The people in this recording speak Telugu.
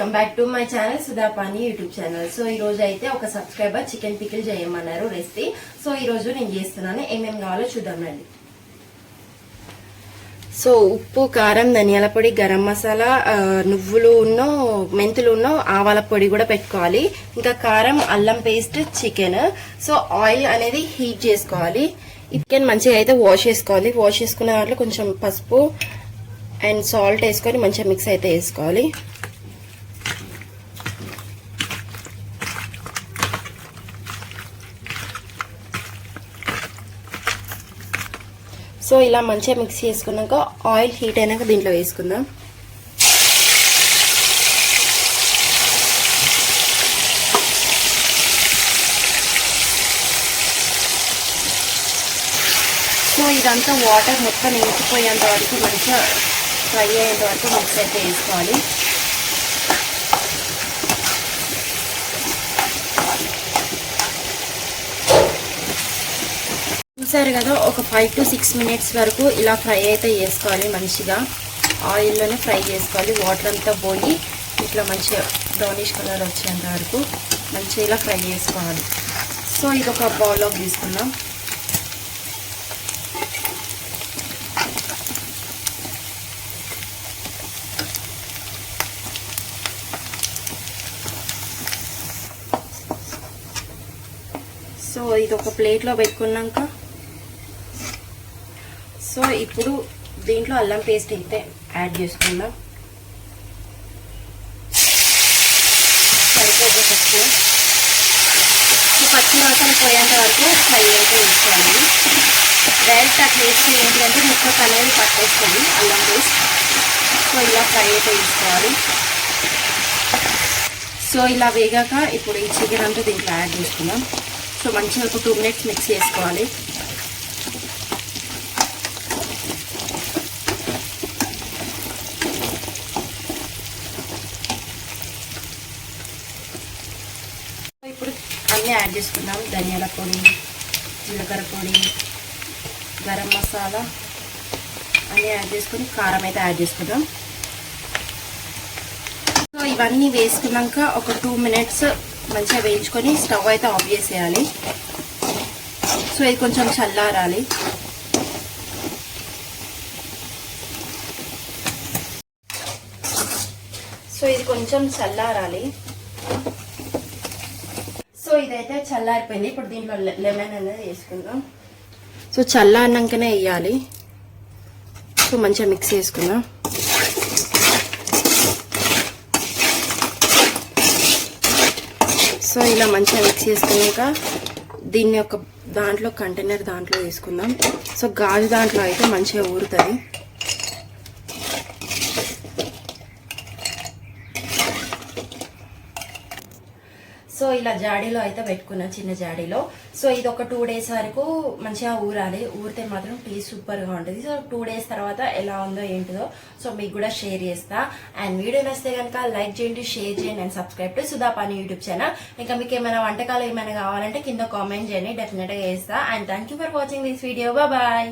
Welcome back to my channel Sudhapani YouTube channel. So ఈ రోజు అయితే ఒక సబ్స్క్రైబర్ చికెన్ పికిల్ చేయమన్నారు రెసిపీ. సో ఈ రోజు నేను చేస్తున్నాను. ఏమేమి కావాలో చూద్దాం రండి. సో ఉప్పు, కారం, ధనియాల పొడి, గరం మసాలా, నువ్వులు మెంతులు ఆవాల పొడి కూడా పెట్టుకోవాలి. ఇంకా కారం, అల్లం పేస్ట్, చికెన్. సో ఆయిల్ అనేది హీట్ చేసుకోవాలి. చికెన్ మంచిగా అయితే వాష్ చేసుకోవాలి. వాష్ చేసుకున్న దాంట్లో కొంచెం పసుపు అండ్ సాల్ట్ వేసుకొని మంచిగా మిక్స్ అయితే వేసుకోవాలి. సో ఇలా మంచిగా మిక్స్ చేసుకున్నాక ఆయిల్ హీట్ అయినాక దీంట్లో వేసుకుందాం. సో ఇదంతా వాటర్ మొత్తం ఇంకిపోయేంత వరకు మంచిగా ఫ్రై అయ్యేంత వరకు మిక్స్ అయితే వేసుకోవాలి. చూసారు కదా, ఒక 5 to 6 minutes వరకు ఇలా ఫ్రై అయితే చేసుకోవాలి. మంచిగా ఆయిల్లోనే ఫ్రై చేసుకోవాలి. వాటర్ అంతా పోయి ఇట్లా మంచిగా బ్రౌనిష్ కలర్ వచ్చేంత వరకు మంచిగా ఇలా ఫ్రై చేసుకోవాలి. సో ఇది ఒక బౌల్లోకి తీసుకుందాం. సో ఇది ఒక ప్లేట్లో పెట్టుకున్నాక సో ఇప్పుడు దీంట్లో అల్లం పేస్ట్ అయితే యాడ్ చేసుకుందాం. సరిపోతే తక్కువ. సో పచ్చి వాసన పోయేంత వరకు ఫ్రై అయితే వేసుకోవాలి. డైరెక్ట్ అట్లా వేస్తే ఏంటంటే ముక్కకు అనేది పట్టేస్తుంది అల్లం పేస్ట్. సో ఇలా ఫ్రై అయితే వేసుకోవాలి. సో ఇలా వేగాక ఇప్పుడు ఈ చికెన్ అంతా దీంట్లో యాడ్ చేసుకుందాం. సో మంచిగా ఒక 2 minutes మిక్స్ చేసుకోవాలి. ఇప్పుడు అన్నీ యాడ్ చేసుకుందాం. ధనియాల పొడి, జీలకర్ర పొడి, గరం మసాలా అన్నీ యాడ్ చేసుకొని కారం అయితే యాడ్ చేసుకుందాం. సో ఇవన్నీ వేసుకున్నాక ఒక 2 minutes మంచిగా వేయించుకొని స్టవ్ అయితే ఆఫ్ చేసేయాలి. సో ఇది కొంచెం చల్లారాలి. సో ఇది కొంచెం చల్లారాలి. సో ఇదైతే చల్లారిపోయింది. ఇప్పుడు దీంట్లో లెమన్ అనేది వేసుకుందాం. సో చల్లారినాకనే వేయాలి. సో మంచిగా మిక్స్ చేసుకుందాం. సో ఇలా మంచిగా మిక్స్ చేసుకున్నాక దీన్ని ఒక కంటైనర్ దాంట్లో వేసుకుందాం. సో గాజు దాంట్లో అయితే మంచిగా ఊరుతుంది. సో ఇలా జాడీలో అయితే పెట్టుకున్నా, చిన్న జాడీలో. సో ఇది ఒక 2 days వరకు మంచిగా ఊరాలి. ఊరితే మాత్రం టేస్ట్ సూపర్గా ఉంటుంది. సో 2 days తర్వాత ఎలా ఉందో ఏంటిదో సో మీకు కూడా షేర్ చేస్తా. అండ్ వీడియో నచ్చితే కనుక లైక్ చేయండి, షేర్ చేయండి and subscribe to Sudhapani YouTube channel. ఇంకా మీకు ఏమైనా వంటకాలు ఏమైనా కావాలంటే కింద కామెంట్ చేయండి, డెఫినెట్గా చేస్తా. And thank you for watching this video. Bye.